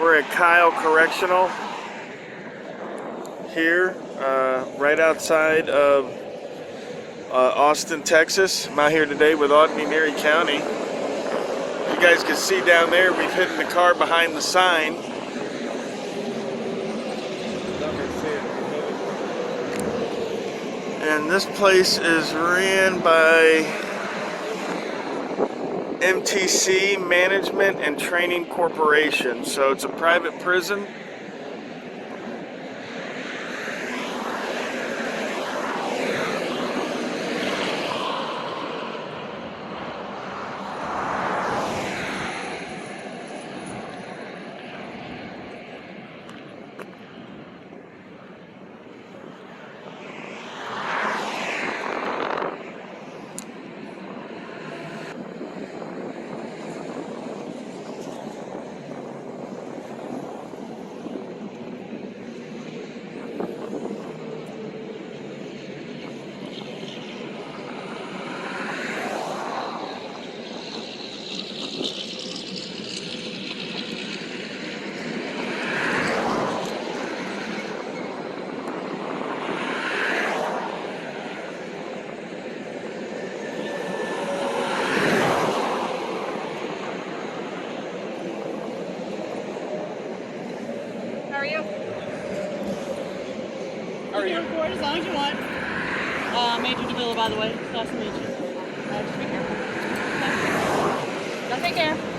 We're at Kyle Correctional here, right outside of Austin, Texas. I'm out here today with Roguenationaudits County. You guys can see down there, we've hidden the car behind the sign. And this place is ran by MTC Management and Training Corporation. So it's a private prison. How are you? How are you? You can record as long as you want. Major DeVilla, by the way. Nice to meet you. Just be careful. Okay. Gotta take care.